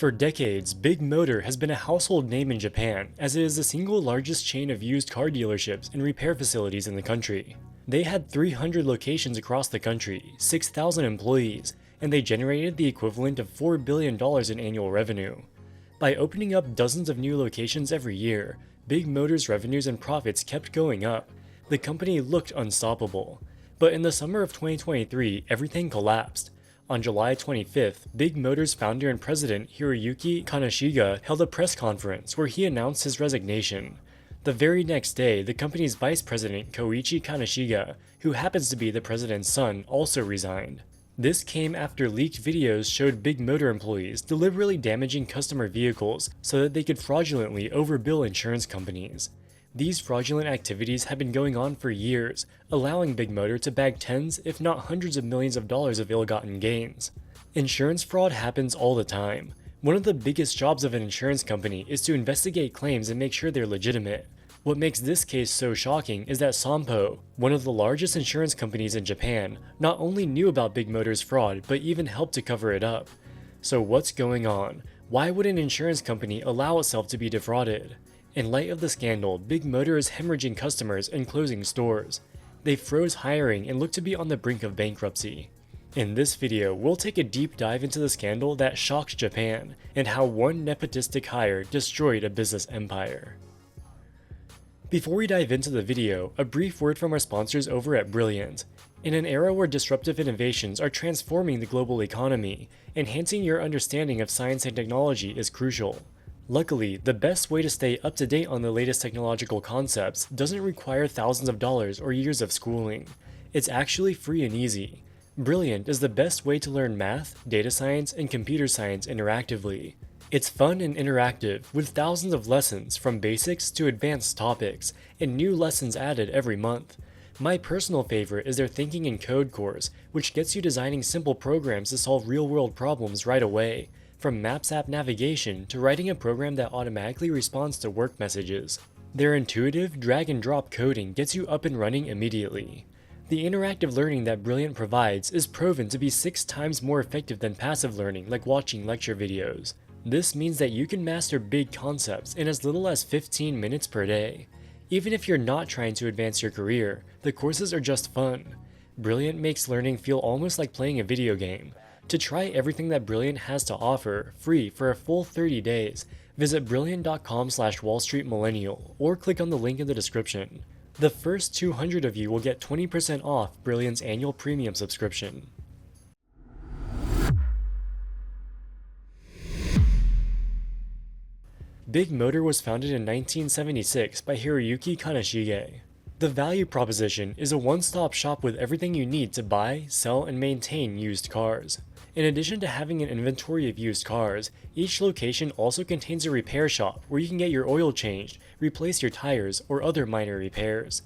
For decades, Big Motor has been a household name in Japan, as it is the single largest chain of used car dealerships and repair facilities in the country. They had 300 locations across the country, 6,000 employees, and they generated the equivalent of $4 billion in annual revenue. By opening up dozens of new locations every year, Big Motor's revenues and profits kept going up. The company looked unstoppable. But in the summer of 2023, everything collapsed. On July 25th, Big Motor's founder and president Hiroyuki Kanashiga held a press conference where he announced his resignation. The very next day, the company's vice president Koichi Kanashiga, who happens to be the president's son, also resigned. This came after leaked videos showed Big Motor employees deliberately damaging customer vehicles so that they could fraudulently overbill insurance companies. These fraudulent activities have been going on for years, allowing Big Motor to bag tens, if not hundreds of millions of dollars of ill-gotten gains. Insurance fraud happens all the time. One of the biggest jobs of an insurance company is to investigate claims and make sure they're legitimate. What makes this case so shocking is that Sompo, one of the largest insurance companies in Japan, not only knew about Big Motor's fraud, but even helped to cover it up. So what's going on? Why would an insurance company allow itself to be defrauded? In light of the scandal, Big Motor is hemorrhaging customers and closing stores. They froze hiring and look to be on the brink of bankruptcy. In this video, we'll take a deep dive into the scandal that shocked Japan, and how one nepotistic hire destroyed a business empire. Before we dive into the video, a brief word from our sponsors over at Brilliant. In an era where disruptive innovations are transforming the global economy, enhancing your understanding of science and technology is crucial. Luckily, the best way to stay up to date on the latest technological concepts doesn't require thousands of dollars or years of schooling. It's actually free and easy. Brilliant is the best way to learn math, data science, and computer science interactively. It's fun and interactive, with thousands of lessons from basics to advanced topics, and new lessons added every month. My personal favorite is their Thinking in Code course, which gets you designing simple programs to solve real-world problems right away. From Maps app navigation to writing a program that automatically responds to work messages. Their intuitive drag-and-drop coding gets you up and running immediately. The interactive learning that Brilliant provides is proven to be 6 times more effective than passive learning like watching lecture videos. This means that you can master big concepts in as little as 15 minutes per day. Even if you're not trying to advance your career, the courses are just fun. Brilliant makes learning feel almost like playing a video game. To try everything that Brilliant has to offer, free for a full 30 days, visit brilliant.com/wallstreetmillennial or click on the link in the description. The first 200 of you will get 20% off Brilliant's annual premium subscription. Big Motor was founded in 1976 by Hiroyuki Kanashiga. The value proposition is a one-stop shop with everything you need to buy, sell, and maintain used cars. In addition to having an inventory of used cars, each location also contains a repair shop where you can get your oil changed, replace your tires, or other minor repairs.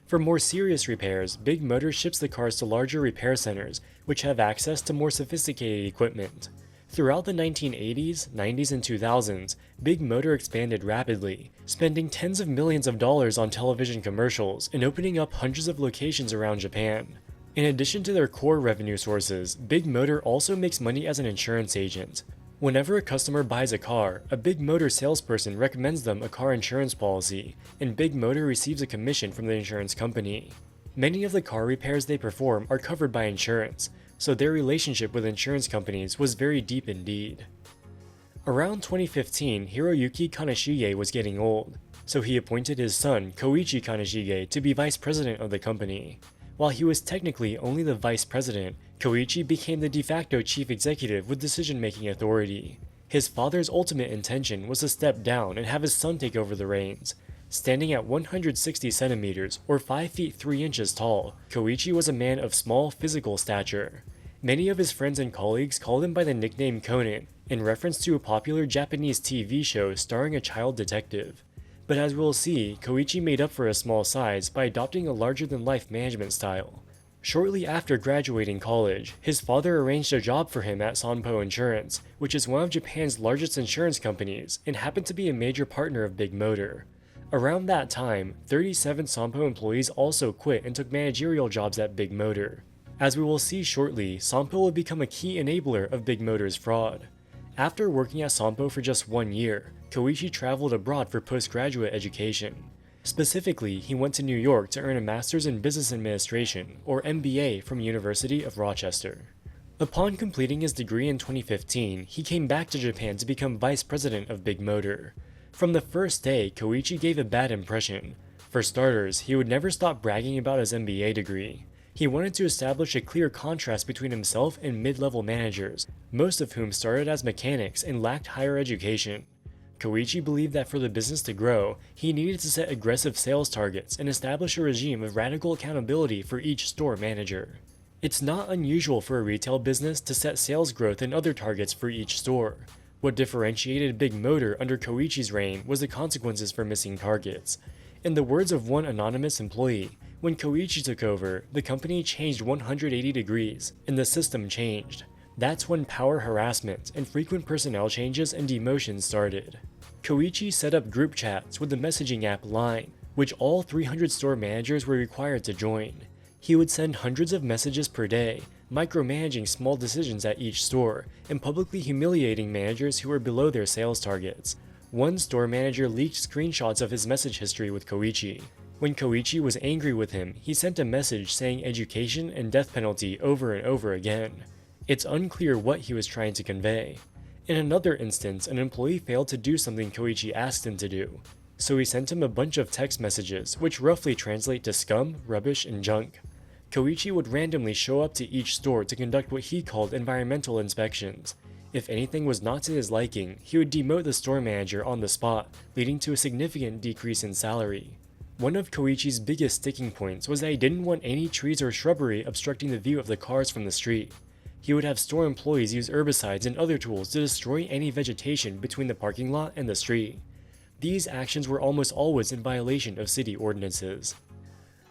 For more serious repairs, Big Motor ships the cars to larger repair centers, which have access to more sophisticated equipment. Throughout the 1980s, 90s, and 2000s, Big Motor expanded rapidly, spending tens of millions of dollars on television commercials and opening up hundreds of locations around Japan. In addition to their core revenue sources, Big Motor also makes money as an insurance agent. Whenever a customer buys a car, a Big Motor salesperson recommends them a car insurance policy, and Big Motor receives a commission from the insurance company. Many of the car repairs they perform are covered by insurance, so their relationship with insurance companies was very deep indeed. Around 2015, Hiroyuki Kanashiga was getting old, so he appointed his son Koichi Kanashiga to be vice president of the company. While he was technically only the vice president, Koichi became the de facto chief executive with decision-making authority. His father's ultimate intention was to step down and have his son take over the reins. Standing at 160 centimeters, or 5 feet 3 inches tall, Koichi was a man of small physical stature. Many of his friends and colleagues called him by the nickname Conan, in reference to a popular Japanese TV show starring a child detective. But as we'll see, Koichi made up for his small size by adopting a larger-than-life management style. Shortly after graduating college, his father arranged a job for him at Sompo Insurance, which is one of Japan's largest insurance companies and happened to be a major partner of Big Motor. Around that time, 37 Sompo employees also quit and took managerial jobs at Big Motor. As we will see shortly, Sompo would become a key enabler of Big Motor's fraud. After working at Sompo for just 1 year, Koichi traveled abroad for postgraduate education. Specifically, he went to New York to earn a Master's in Business Administration, or MBA, from University of Rochester. Upon completing his degree in 2015, he came back to Japan to become vice president of Big Motor. From the first day, Koichi gave a bad impression. For starters, he would never stop bragging about his MBA degree. He wanted to establish a clear contrast between himself and mid-level managers, most of whom started as mechanics and lacked higher education. Koichi believed that for the business to grow, he needed to set aggressive sales targets and establish a regime of radical accountability for each store manager. It's not unusual for a retail business to set sales growth and other targets for each store. What differentiated Big Motor under Koichi's reign was the consequences for missing targets. In the words of one anonymous employee, when Koichi took over, the company changed 180 degrees, and the system changed. That's when power harassment and frequent personnel changes and demotions started. Koichi set up group chats with the messaging app Line, which all 300 store managers were required to join. He would send hundreds of messages per day, micromanaging small decisions at each store, and publicly humiliating managers who were below their sales targets. One store manager leaked screenshots of his message history with Koichi. When Koichi was angry with him, he sent a message saying education and death penalty over and over again. It's unclear what he was trying to convey. In another instance, an employee failed to do something Koichi asked him to do, so he sent him a bunch of text messages, which roughly translate to scum, rubbish, and junk. Koichi would randomly show up to each store to conduct what he called environmental inspections. If anything was not to his liking, he would demote the store manager on the spot, leading to a significant decrease in salary. One of Koichi's biggest sticking points was that he didn't want any trees or shrubbery obstructing the view of the cars from the street. He would have store employees use herbicides and other tools to destroy any vegetation between the parking lot and the street. These actions were almost always in violation of city ordinances.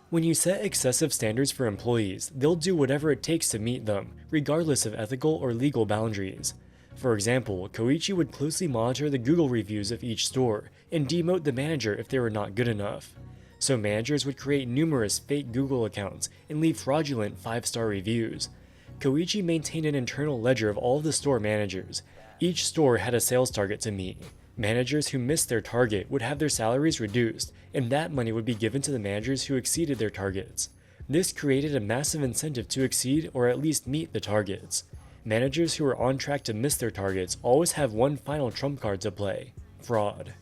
When you set excessive standards for employees, they'll do whatever it takes to meet them, regardless of ethical or legal boundaries. For example, Koichi would closely monitor the Google reviews of each store and demote the manager if they were not good enough. So managers would create numerous fake Google accounts and leave fraudulent 5-star reviews. Koichi maintained an internal ledger of all of the store managers. Each store had a sales target to meet. Managers who missed their target would have their salaries reduced, and that money would be given to the managers who exceeded their targets. This created a massive incentive to exceed or at least meet the targets. Managers who are on track to miss their targets always have one final trump card to play: fraud.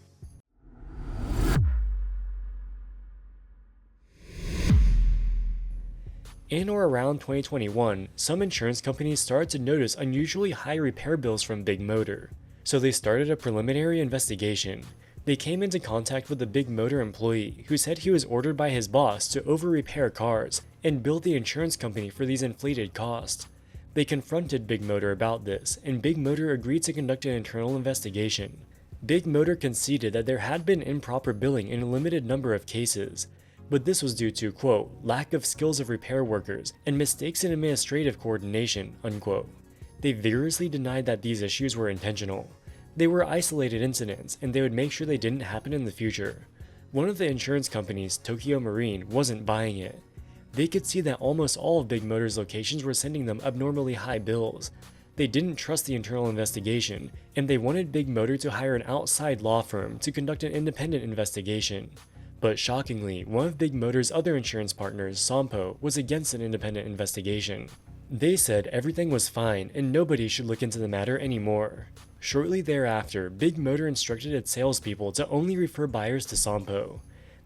In or around 2021, some insurance companies started to notice unusually high repair bills from Big Motor. So they started a preliminary investigation. They came into contact with a Big Motor employee who said he was ordered by his boss to over-repair cars and bill the insurance company for these inflated costs. They confronted Big Motor about this, and Big Motor agreed to conduct an internal investigation. Big Motor conceded that there had been improper billing in a limited number of cases, but this was due to, quote, lack of skills of repair workers and mistakes in administrative coordination, unquote. They vigorously denied that these issues were intentional. They were isolated incidents, and they would make sure they didn't happen in the future. One of the insurance companies, Tokyo Marine, wasn't buying it. They could see that almost all of Big Motor's locations were sending them abnormally high bills. They didn't trust the internal investigation, and they wanted Big Motor to hire an outside law firm to conduct an independent investigation. But shockingly, one of Big Motor's other insurance partners, Sompo, was against an independent investigation. They said everything was fine and nobody should look into the matter anymore. Shortly thereafter, Big Motor instructed its salespeople to only refer buyers to Sompo.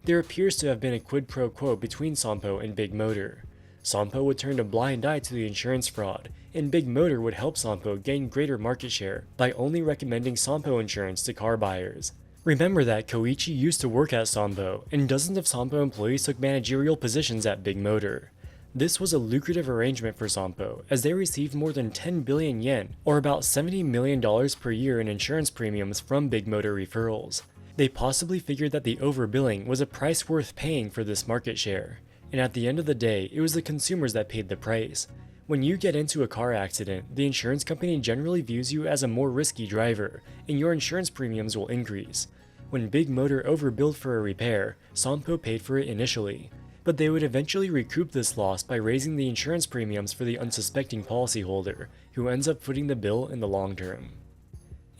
There appears to have been a quid pro quo between Sompo and Big Motor. Sompo would turn a blind eye to the insurance fraud, and Big Motor would help Sompo gain greater market share by only recommending Sompo insurance to car buyers. Remember that Koichi used to work at Sompo, and dozens of Sompo employees took managerial positions at Big Motor. This was a lucrative arrangement for Sompo, as they received more than 10 billion yen, or about $70 million per year in insurance premiums from Big Motor referrals. They possibly figured that the overbilling was a price worth paying for this market share, and at the end of the day, it was the consumers that paid the price. When you get into a car accident, the insurance company generally views you as a more risky driver, and your insurance premiums will increase. When Big Motor overbilled for a repair, Sompo paid for it initially, but they would eventually recoup this loss by raising the insurance premiums for the unsuspecting policyholder, who ends up footing the bill in the long term.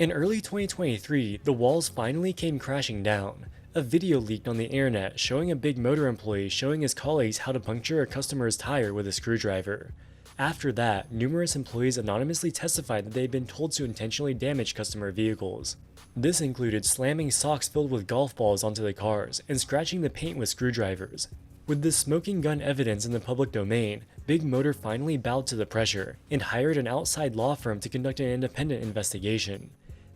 In early 2023, the walls finally came crashing down. A video leaked on the internet showing a Big Motor employee showing his colleagues how to puncture a customer's tire with a screwdriver. After that, numerous employees anonymously testified that they had been told to intentionally damage customer vehicles. This included slamming socks filled with golf balls onto the cars and scratching the paint with screwdrivers. With this smoking gun evidence in the public domain, Big Motor finally bowed to the pressure and hired an outside law firm to conduct an independent investigation.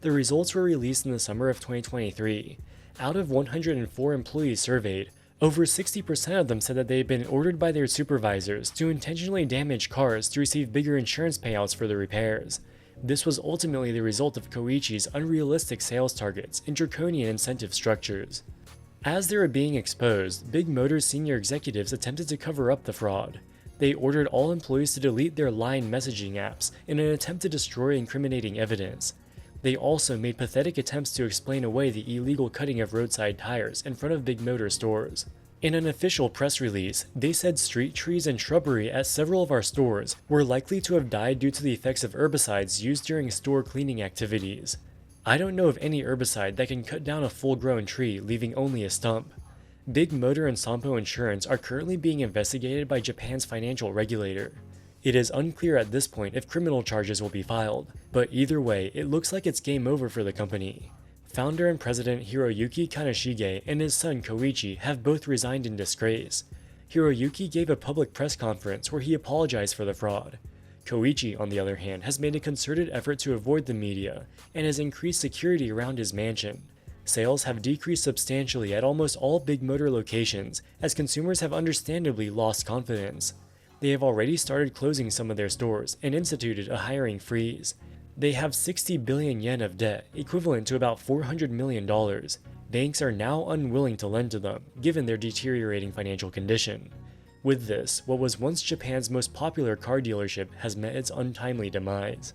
The results were released in the summer of 2023. Out of 104 employees surveyed, over 60% of them said that they had been ordered by their supervisors to intentionally damage cars to receive bigger insurance payouts for the repairs. This was ultimately the result of Koichi's unrealistic sales targets and draconian incentive structures. As they were being exposed, Big Motor's senior executives attempted to cover up the fraud. They ordered all employees to delete their line messaging apps in an attempt to destroy incriminating evidence. They also made pathetic attempts to explain away the illegal cutting of roadside tires in front of Big Motor stores. In an official press release, they said street trees and shrubbery at several of our stores were likely to have died due to the effects of herbicides used during store cleaning activities. I don't know of any herbicide that can cut down a full-grown tree, leaving only a stump. Big Motor and Sompo Insurance are currently being investigated by Japan's financial regulator. It is unclear at this point if criminal charges will be filed, but either way, it looks like it's game over for the company. Founder and president Hiroyuki Kaneshige and his son Koichi have both resigned in disgrace. Hiroyuki gave a public press conference where he apologized for the fraud. Koichi, on the other hand, has made a concerted effort to avoid the media and has increased security around his mansion. Sales have decreased substantially at almost all Big Motor locations as consumers have understandably lost confidence. They have already started closing some of their stores and instituted a hiring freeze. They have 60 billion yen of debt, equivalent to about $400 million. Banks are now unwilling to lend to them, given their deteriorating financial condition. With this, what was once Japan's most popular car dealership has met its untimely demise.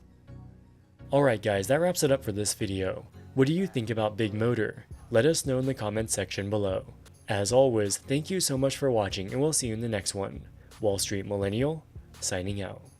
Alright guys, that wraps it up for this video. What do you think about Big Motor? Let us know in the comments section below. As always, thank you so much for watching and we'll see you in the next one. Wall Street Millennial, signing out.